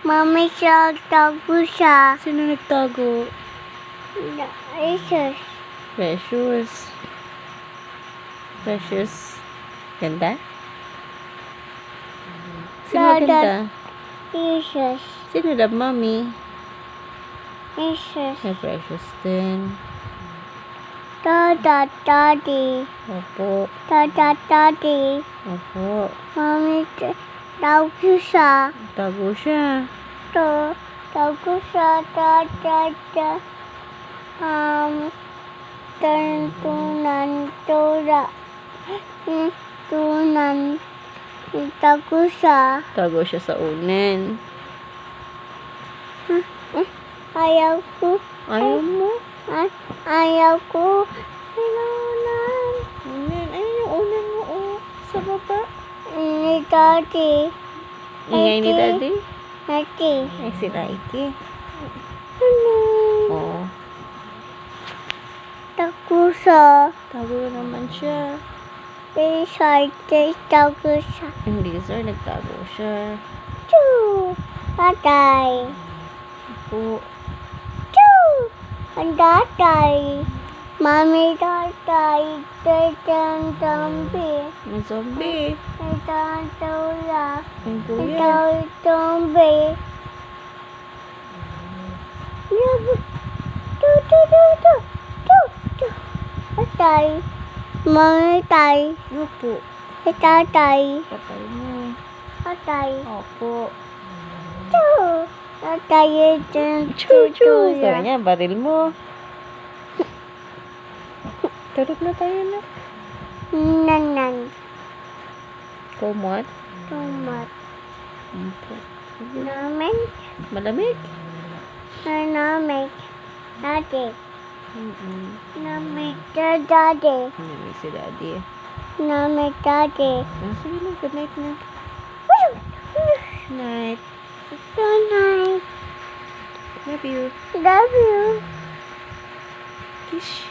Mami siya, tago siya. Sino nagtago? Isus. Precious. Precious. Ganda? Sino maganda? Isus. Sino love mommy? Isus. Ay, Precious din. Dada, daddy. Opo. Dada, daddy. Opo. Mami, tago siya. Tago siya. Tago siya, dada. Tunan, tura. Tunan. Tago siya. Tago siya sa unen. Ayaw ko. Ayaw mo? Ayaw ko. Tunan. Unen. Ayun yung unen mo, oh. Sa baba. Ni daddy. Ingay ni daddy? Daddy. Ay, si Nike. Oo. Tago siya. Tago naman siya. Tago siya. Hindi, sir. Nagtago siya. Choo! Tatay. Po. Choo! Ang tatay. Mami, tatay. Tatang zombie. Ang zombie. Tatang tula. Ang kuya. Tatang zombie. Tatay. Mami, tay. Opo. Tatay. Patay mo. Tatay. Opo. Choo! Tatay yung Chuchu. Sabi niya, baril mo. Tulog na tayo na. Nanan. Kumot. Tomat. Opo. Namin. Malamig. Namin. Daddy. Namin. Daddy. Malamig si daddy. Namin. Daddy. Sige na, good night na. Night. Good night. Love you. Love you. Kiss.